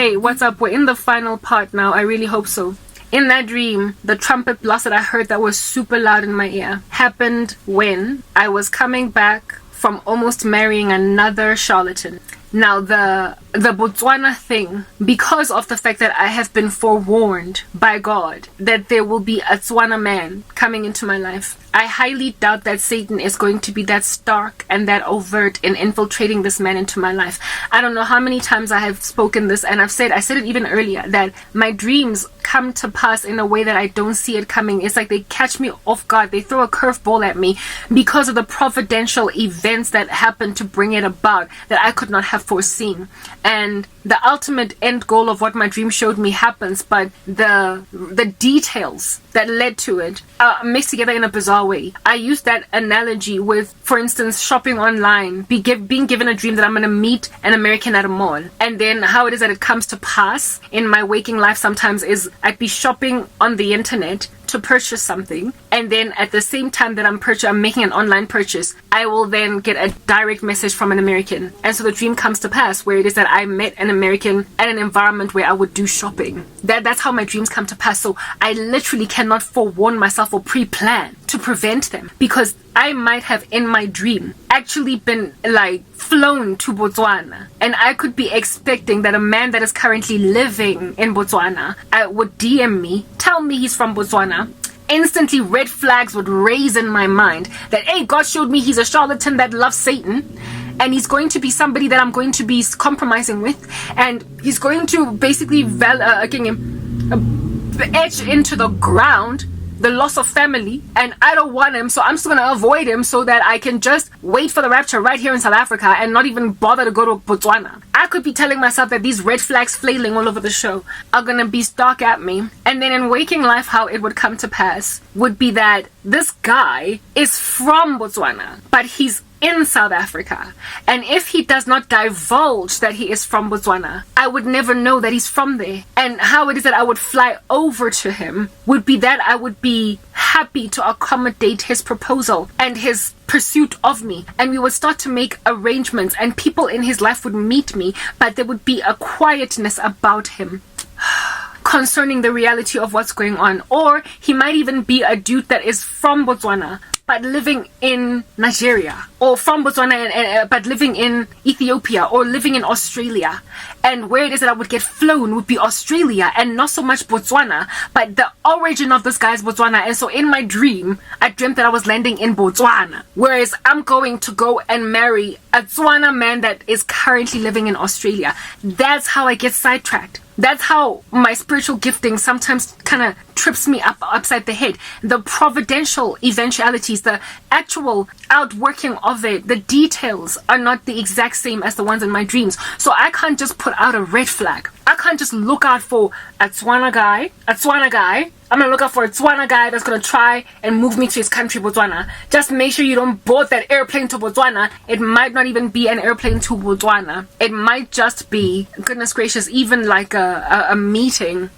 Hey, what's up? We're in the final part now. I really hope so. In that dream, the trumpet blast that I heard that was super loud in my ear happened when I was coming back from almost marrying another charlatan. Now, the Botswana thing, because of the fact that I have been forewarned by God that there will be a Tswana man coming into my life, I highly doubt that Satan is going to be that stark and that overt in infiltrating this man into my life. I don't know how many times I have spoken this, and I said it even earlier, that my dreams come to pass in a way that I don't see it coming. It's like they catch me off guard. They throw a curveball at me because of the providential events that happen to bring it about that I could not have foreseen. And the ultimate end goal of what my dream showed me happens, but the details that led to it are mixed together in a bizarre way. I use that analogy with, for instance, shopping online, being given a dream that I'm going to meet an American at a mall, and then how it is that it comes to pass in my waking life sometimes is I'd be shopping on the internet to purchase something, and then at the same time that I'm making an online purchase, I will then get a direct message from an American, and so the dream comes to pass where it is that I met an American at an environment where I would do shopping. That's how my dreams come to pass. So I literally cannot forewarn myself or pre-plan to prevent them, because I might have in my dream actually been like flown to Botswana, and I could be expecting that a man that is currently living in Botswana would DM me, tell me he's from Botswana. Instantly red flags would raise in my mind that, hey, God showed me he's a charlatan that loves Satan, and he's going to be somebody that I'm going to be compromising with, and he's going to basically etch into the ground the loss of family, and I don't want him, so I'm just going to avoid him so that I can just wait for the rapture right here in South Africa and not even bother to go to Botswana. I could be telling myself that these red flags flailing all over the show are going to be stuck at me, and then in waking life how it would come to pass would be that this guy is from Botswana, but he's in South Africa, and if he does not divulge that he is from Botswana, I would never know that he's from there. And how it is that I would fly over to him would be that I would be happy to accommodate his proposal and his pursuit of me, and we would start to make arrangements, and people in his life would meet me, but there would be a quietness about him concerning the reality of what's going on. Or he might even be a dude that is from Botswana but living in Nigeria, or from Botswana but living in Ethiopia, or living in Australia, and where it is that I would get flown would be Australia and not so much Botswana, but the origin of this guy is Botswana. And so in my dream I dreamt that I was landing in Botswana, whereas I'm going to go and marry a Tswana man that is currently living in Australia. That's how I get sidetracked. That's how my spiritual gifting sometimes kind of trips me upside the head. The providential eventualities, the actual outworking of it, the details are not the exact same as the ones in my dreams. So I can't just put out a red flag. I can't just look out for a Tswana guy. I'm going to look out for a Tswana guy that's going to try and move me to his country, Botswana. Just make sure you don't board that airplane to Botswana. It might not even be an airplane to Botswana. It might just be, goodness gracious, even like a meeting.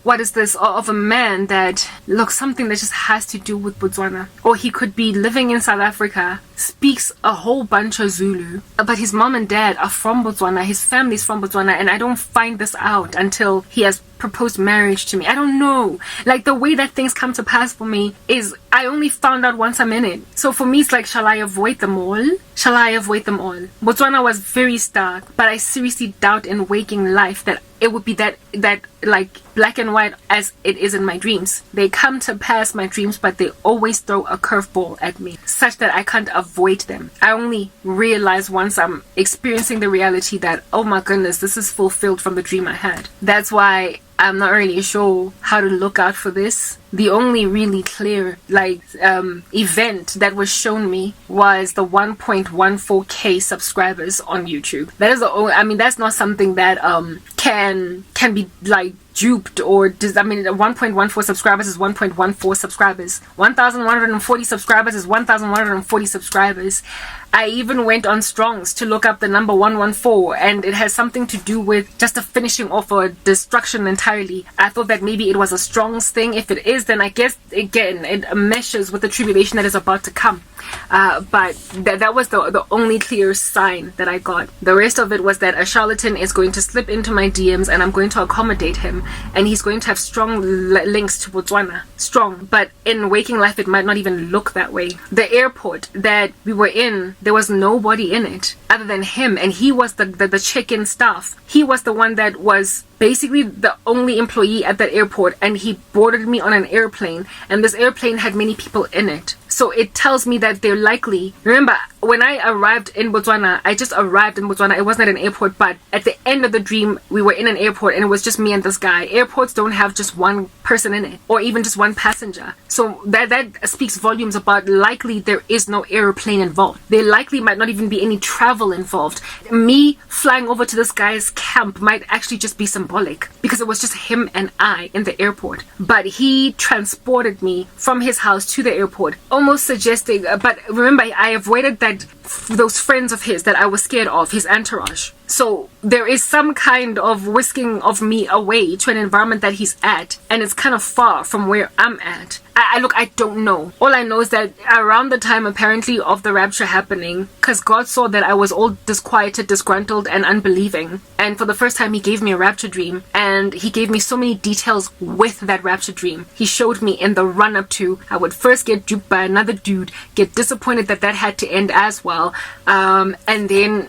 What is this? Of a man that looks something that just has to do with Botswana. Or he could be living in South Africa, speaks a whole bunch of Zulu, but his mom and dad are from Botswana, his family's from Botswana, and I don't find this out until he has proposed marriage to me. I don't know. Like, the way that things come to pass for me is I only found out once I'm in it. So for me, it's like, shall I avoid them all? Shall I avoid them all? Botswana was very stark, but I seriously doubt in waking life that it would be that like black and white as it is in my dreams. They come to pass, my dreams, but they always throw a curveball at me such that I can't avoid them. I only realize once I'm experiencing the reality that, oh my goodness, this is fulfilled from the dream I had. That's why I'm not really sure how to look out for this. The only really clear event that was shown me was the 1.14k subscribers on YouTube. That is the only, I mean, that's not something that can can be like duped or 1.14 subscribers is 1.14 subscribers. 1,140 subscribers is 1,140 subscribers. I even went on Strong's to look up the number 114, and it has something to do with just a finishing off or destruction entirely. I thought that maybe it was a Strong's thing. If it is, then I guess again it meshes with the tribulation that is about to come. But that was the only clear sign that I got. The rest of it was that a charlatan is going to slip into my DMs, and I'm going to accommodate him, and he's going to have strong links to Botswana. Strong. But in waking life, it might not even look that way. The airport that we were in, there was nobody in it other than him, and he was the check-in staff. He was the one that was basically the only employee at that airport, and he boarded me on an airplane, and this airplane had many people in it. So it tells me that they're likely, remember, when I arrived in Botswana, I just arrived in Botswana. It wasn't at an airport, but at the end of the dream, we were in an airport and it was just me and this guy. Airports don't have just one person in it, or even just one passenger. So that speaks volumes about likely there is no airplane involved. There likely might not even be any travel involved. Me flying over to this guy's camp might actually just be symbolic, because it was just him and I in the airport. But he transported me from his house to the airport, almost suggesting, but remember, I avoided those friends of his that I was scared of, his entourage. So there is some kind of whisking of me away to an environment that he's at, and it's kind of far from where I'm at. I don't know. All I know is that around the time apparently of the rapture happening, because God saw that I was all disquieted, disgruntled, and unbelieving, and for the first time he gave me a rapture dream, and he gave me so many details with that rapture dream. He showed me in the run-up to, I would first get duped by another dude, get disappointed that had to end as well, and then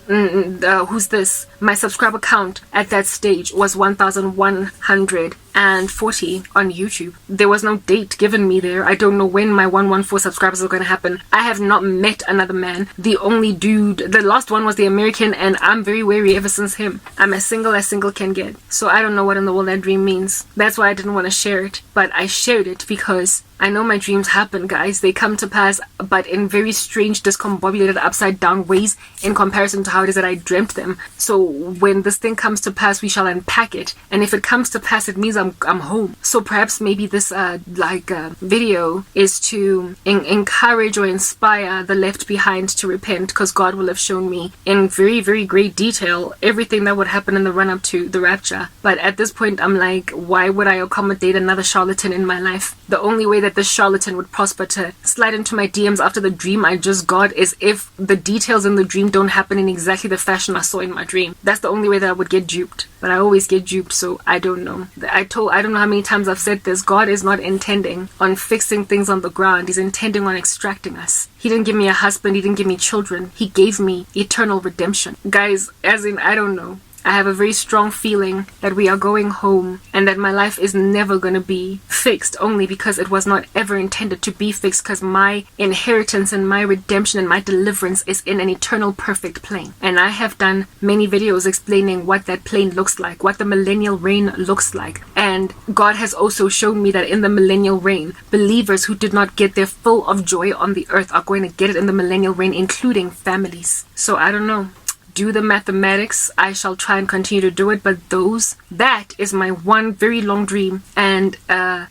who's this? My subscriber count at that stage was 1,140 on YouTube. There was no date given me there. I don't know when my 114 subscribers are going to happen. I have not met another man. The only dude, the last one was the American, and I'm very wary ever since him. I'm as single can get. So I don't know what in the world that dream means. That's why I didn't want to share it. But I shared it because I know my dreams happen, guys. They come to pass, but in very strange, discombobulated, upside down ways in comparison to how it is that I dreamt them. So when this thing comes to pass, we shall unpack it. And if it comes to pass, it means I'm home. So perhaps maybe this video is to encourage or inspire the left behind to repent, because God will have shown me in very, very great detail everything that would happen in the run-up to the rapture. But at this point, I'm like, why would I accommodate another charlatan in my life? The only way that this charlatan would prosper to slide into my DMs after the dream I just got is if the details in the dream don't happen in exactly the fashion I saw in my dream. That's the only way that I would get duped. But I always get duped, so I don't know. I don't know how many times I've said this. God is not intending on fixing things on the ground. He's intending on extracting us. He didn't give me a husband. He didn't give me children. He gave me eternal redemption. Guys, as in, I don't know. I have a very strong feeling that we are going home, and that my life is never going to be fixed, only because it was not ever intended to be fixed, because my inheritance and my redemption and my deliverance is in an eternal perfect plane. And I have done many videos explaining what that plane looks like, what the millennial reign looks like. And God has also shown me that in the millennial reign, believers who did not get their full of joy on the earth are going to get it in the millennial reign, including families. So I don't know. Do the mathematics. I shall try and continue to do it, but that is my one very long dream, and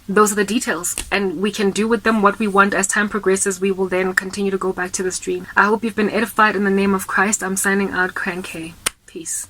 those are the details, and we can do with them what we want. As time progresses, we will then continue to go back to this dream. I hope you've been edified. In the name of Christ, I'm signing out. Crank K. Peace.